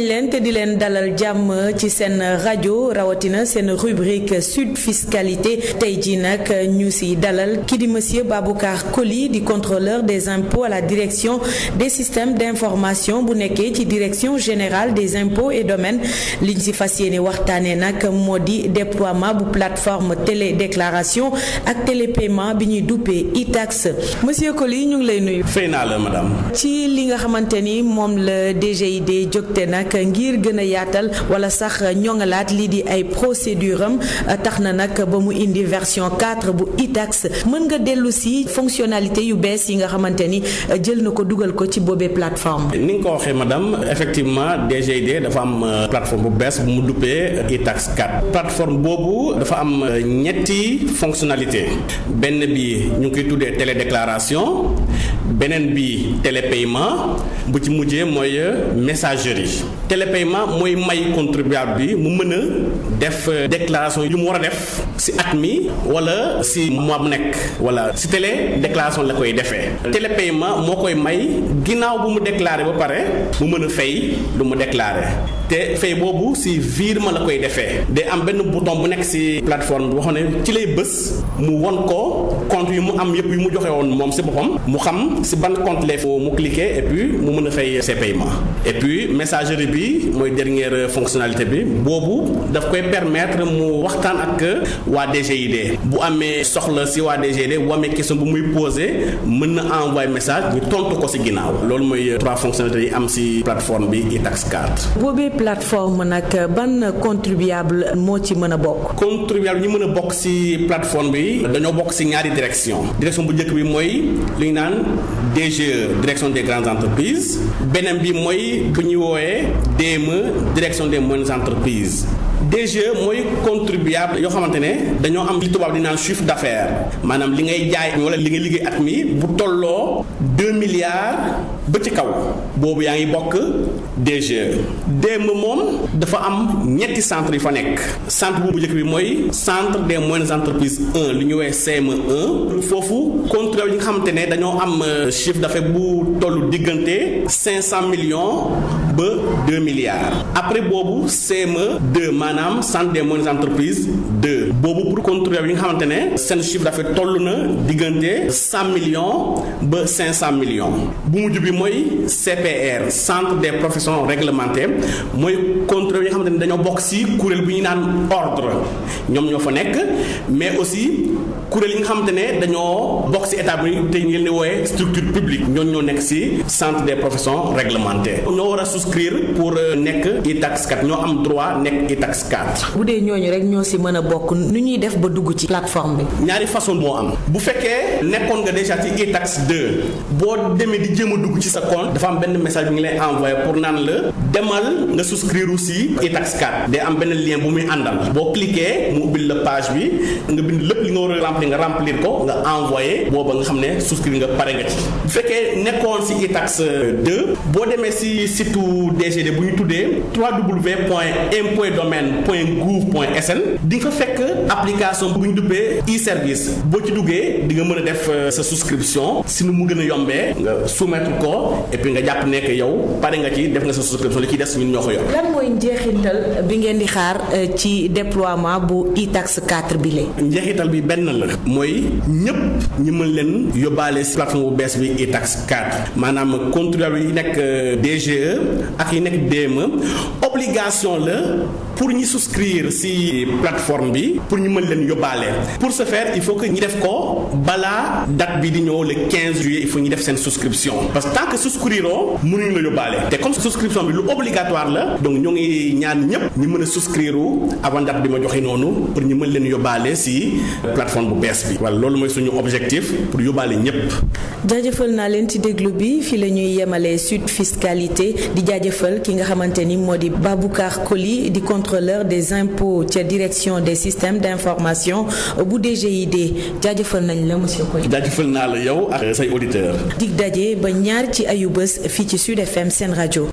leen te di leen dalal jàmm ci seen rajo rawatina seen rubrique Sud Fiscalité tey jii nag ñu si dalal ki di monsieur Baboucar Coly di contrôleur des impôts à la direction des systèmes d'information bu nekkee ci direction générale des impôts et domaines liñ si fas yéene waxtaanee nag moo di déploiement bu plateforme télédéclaration ak télépaiement bi ñuy duppee e-tax monsieur Coly ñu ngi lay nuyu. fay naa la madame. ci li nga xamante ni moom la DGID jógte nag ngir gën a yaatal wala sax ñoŋalaat lii di ay procédure am tax na nag ba mu indi version 4 bu e-tax mën nga dellu si fonctionnalité yu bees yi nga xamante ni jël na ko dugal ko ci boobee plateforme. ni nga ko waxee madame effectivement DGID dafa am plateforme bu bees bu mu duppee e-tax 4 plateforme boobu dafa am ñetti fonctionnalité benn bi ñu ngi koy tuddee télédéclaration beneen bi télépaiement bu ci mujjee mooy messagerie télépaiement mooy may contribuable bi mu mën a def déclaration yu mu war a def ci at mi wala ci mois bu nekk wala ci télé déclaration la koy defee télépaiement moo koy may ginnaaw bu mu déclaré ba pare mu mën a fay lu mu déclaré te fay boobu ci virement la koy defee day am benn bouton bu nekk ci plateforme bi waxoon ne ci lay bës mu won ko compte yu mu am yëpp yu mu joxe woon moom ci boppam mu xam ci ban compte lay mu cliquer et puis mu mën a fay ses paiements et puis messagerie bi mooy dernière fonctionnalité bi boobu daf koy permettre mu waxtaan ak waa DGID bu amee soxla ci waa DGID bu amee question bu muy poser mën na envoyer message ñu tontu ko ci ginnaaw loolu mooy 3 fonctionnalités yi am ci plateforme bi e-tax 4. boobee plateforme nag ban contribuable moo ci mën a bokk. contribuable ñi mën a bokk ci plateforme bi dañoo bokk ci ñaari direction bu njëkk bi mooy li ñu naan DGE direction des grandes entreprises beneen bi mooy bu ñuy woowee DME direction des moyennes entreprises. DGE mooy contribuable yoo xamante ne dañoo am li tubaab di naan chiffre d'affaires maanaam li ngay jaay wala li ngay liggéey at mi bu tolloo 2 milliards ba ci kaw boobu yaa ngi bokk DGE. DME moom dafa am ñetti centre yi fa nekk centre bu njëkk bi mooy centre des moyennes entreprises 1 li ñu woowee CME 1 foofu contribuable yi nga xamante ne dañoo am chiffre d'affaires bu tollu diggante 500 millions ba 2 milliards après boobu CME 2 maanaam centre des moyennes entreprises 2 boobu pour contribuable yi nga xamante ne seen chiffre d'affaires toll na diggante 100 millions ba 500 millions bu mujj bi mooy CPR centre des professions réglementées mooy contribuable yi nga xamante ne dañoo bokk ci kuréel bu ñu naan ordre ñoom ñoo fa nekk mais aussi kuréel yi nga xamante ne dañoo bokk ci état bi te ñu leen di woowe structure publique ñoo nekk ci centre des professions réglementées ñoo war a souscrire pour nekk e-tax 4 ñoo am droit nekk e-tax 4. bu dee ñooñu rek ñoo ci mën a bokk nu ñuy def ba dugg ci plateforme bi. ñaari façon moo am bu fekkee nekkoon nga déjà ci e-tax 2 boo demee di jéem a dugg ci sa compte dafa am benn message bi ngi lay envoyé pour naan la demal nga souscrire aussi e-tax 4 day am benn lien bu muy àndal boo cliquer mu ubbil la page bi nga bind lépp li nga war a remplir nga remplir ko nga envoyé booba nga xam ne souscrire nga pare nga ci bu fekkee nekkoon ci e-tax 2 boo demee ci site DGID bu ñu tuddee www.impôts-et-domaines.gouv.sn di nga fa fekk application bu ñu dubbee e-service boo ci duggee di nga mën a def sa souscription si nu mu gën a yombee nga soumettre ko et puis nga jàpp ne que yow pare nga ci def nga sa souscription li ciy des ñun ñoo ko yor. lan mooy njeexital bi ngeen di xaar ci déploiement bu e-tax 4 bi la. njeexital bi benn la mooy ñëpp ñi mën leen yóbbaale si plateforme bu bees bi e-tax 4 maanaam contribuable yi nekk DGE ak yi nekk DME obligation la pour ñi souscrire ci plateforme bi pour ñu mën leen yóbbaale pour ce faire il faut que ñi def ko balaa date bi di ñëw le 15 juillet il faut ñu def seen souscription parce que tant que souscrire mënuñu la yóbbaale te comme souscription bi lu obligatoire la donc ñoo ngi ñaan ñëpp ñu mën a souscrire avant date bi ma joxe noonu pour ñu mën leen yóbbaale ci plateforme bu bees bi wala loolu mooy suñu objectif pour yóbbaale ñëpp. jaajëfal naa leen ci déglu bi fii la ñuy yemalee Sud Fiscalité di jaajëfal ki nga xamante ni moo di Baboucar Coly di contrôleur des impôts ca direction des systèmes d'information bu DGID jaajëfal nañ la monsieur Coly. jaajëfal naa la yow ak say auditeurs. dig daje ba ñaar ci ayu bés fii ci Sud FM seen rajo.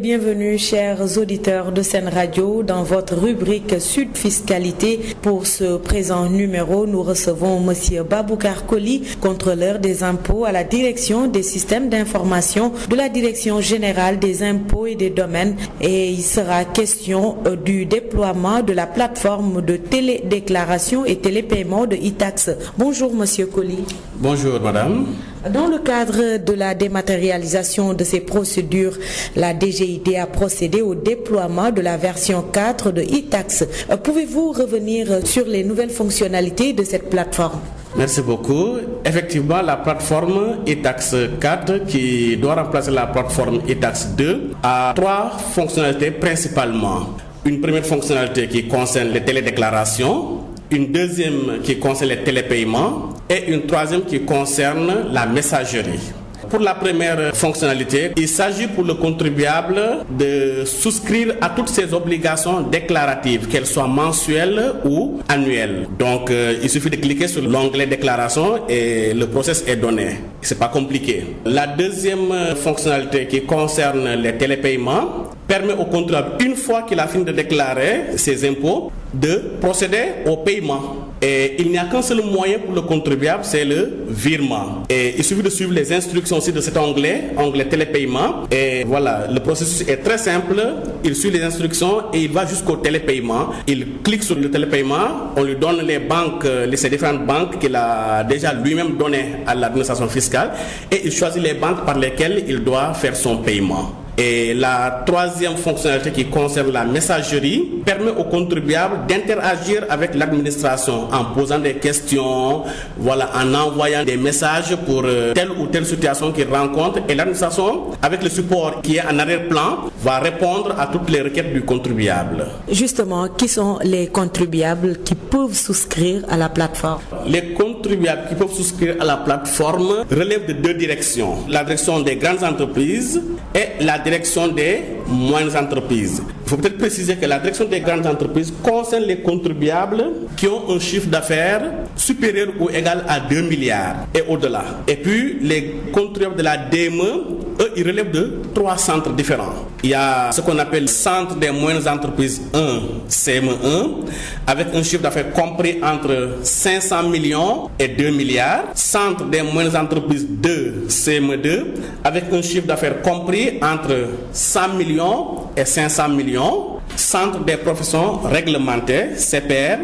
bienvenue, chers auditeurs de Sen Radio, dans votre rubrique Sud Fiscalité. Pour ce présent numéro, nous recevons Monsieur Baboucar Koli, contrôleur des impôts à la direction des systèmes d'information de la Direction générale des impôts et des domaines. Et il sera question du déploiement de la plateforme de télédéclaration et télépaiement de e-tax. Bonjour, Monsieur Koli. Bonjour, madame. Dans le cadre de la dématérialisation de ces procédures, la DGID a procédé au déploiement de la version 4 de e-tax. Pouvez-vous revenir sur les nouvelles fonctionnalités de cette plateforme? Merci beaucoup. Effectivement, la plateforme e-tax 4, qui doit remplacer la plateforme e-tax 2, a 3 fonctionnalités principalement. Une première fonctionnalité qui concerne les télédéclarations, une deuxième qui concerne les télépaiements et une troisième qui concerne la messagerie. Pour la première fonctionnalité, il s'agit pour le contribuable de souscrire à toutes ses obligations déclaratives, qu'elles soient mensuelles ou annuelles. Donc, il suffit de cliquer sur l'onglet déclaration et le process est donné. C'est pas compliqué. La deuxième fonctionnalité qui concerne les télépaiements permet au contribuable, une fois qu'il a fini de déclarer ses impôts, de procéder au paiement. Et il n'y a qu'un seul moyen pour le contribuable, c'est le virement. Et il suffit de suivre les instructions aussi de cet onglet télépaiement. Et voilà, le processus est très simple. Il suit les instructions et il va jusqu'au télépaiement. Il clique sur le télépaiement, on lui donne les banques, ces différentes banques qu'il a déjà lui-même données à l'administration fiscale et il choisit les banques par lesquelles il doit faire son paiement. Et la troisième fonctionnalité qui concerne la messagerie permet aux contribuables d'interagir avec l'administration en posant des questions, voilà, en envoyant des messages pour telle ou telle situation qu'ils rencontrent. Et l'administration, avec le support qui est en arrière-plan, va répondre à toutes les requêtes du contribuable. Justement, qui sont les contribuables qui peuvent souscrire à la plateforme? Les contribuables qui peuvent souscrire à la plateforme relèvent de 2 directions. La direction des grandes entreprises et la direction des moyennes entreprises. Il faut peut-être préciser que la direction des grandes entreprises concerne les contribuables qui ont un chiffre d'affaires supérieur ou égal à 2 milliards et au-delà. Et puis les contribuables de la DME, eux, ils relèvent de 3 centres différents. Il y a ce qu'on appelle le centre des moyennes entreprises 1, CME1, avec un chiffre d'affaires compris entre 500 millions et 2 milliards. Centre des moyennes entreprises 2, CME2, avec un chiffre d'affaires compris entre 100 millions et 500 millions. Centre des professions réglementées, CPR,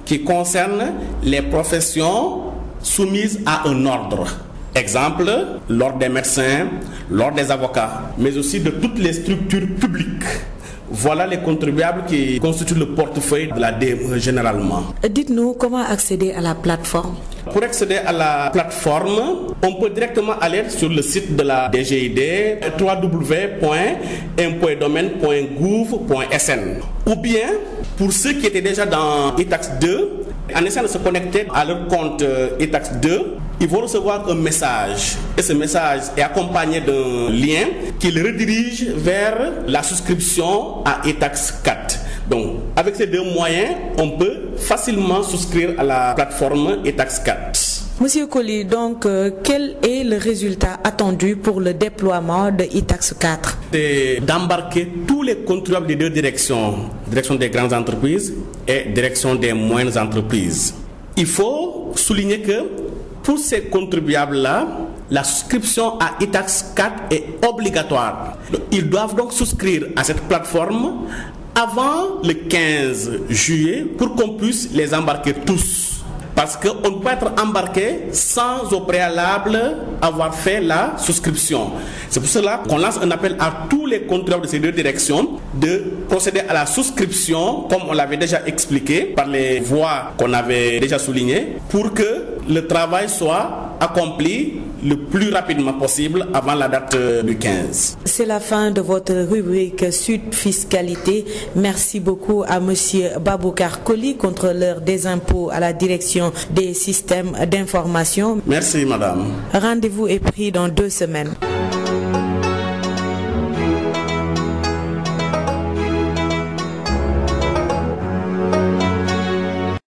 qui concerne les professions soumises à un ordre. Exemple, l'ordre des médecins, l'ordre des avocats, mais aussi de toutes les structures publiques. Voilà les contribuables qui constituent le portefeuille de la DME généralement. Dites-nous comment accéder à la plateforme. Pour accéder à la plateforme, on peut directement aller sur le site de la DGID, www.impôts-et-domaines.gouv.sn. Ou bien, pour ceux qui étaient déjà dans e-tax 2, en essayant de se connecter à leur compte e-tax 2, ils vont recevoir un message. Et ce message est accompagné d'un lien qui les redirige vers la souscription à e-tax 4. Donc, avec ces 2 moyens, on peut facilement souscrire à la plateforme e-tax 4. Monsieur Koli, donc, quel est le résultat attendu pour le déploiement de e-tax 4? C'est d'embarquer tous les contribuables des 2 directions, direction des grandes entreprises et direction des moyennes entreprises. Il faut souligner que pour ces contribuables-là, la souscription à e-tax 4 est obligatoire. Ils doivent donc souscrire à cette plateforme avant le 15 juillet pour qu'on puisse les embarquer tous. Parce qu'on ne peut pas être embarqué sans au préalable avoir fait la souscription. C'est pour cela qu'on lance un appel à tous les contribuables de ces 2 directions de procéder à la souscription, comme on l'avait déjà expliqué par les voies qu'on avait déjà soulignées, pour que le travail soit accompli le plus rapidement possible avant la date du 15. C'est la fin de votre rubrique Sud Fiscalité. Merci beaucoup à Monsieur Baboucar Koli, contrôleur des impôts à la direction des systèmes d'information. Merci madame. Rendez-vous est pris dans 2 semaines.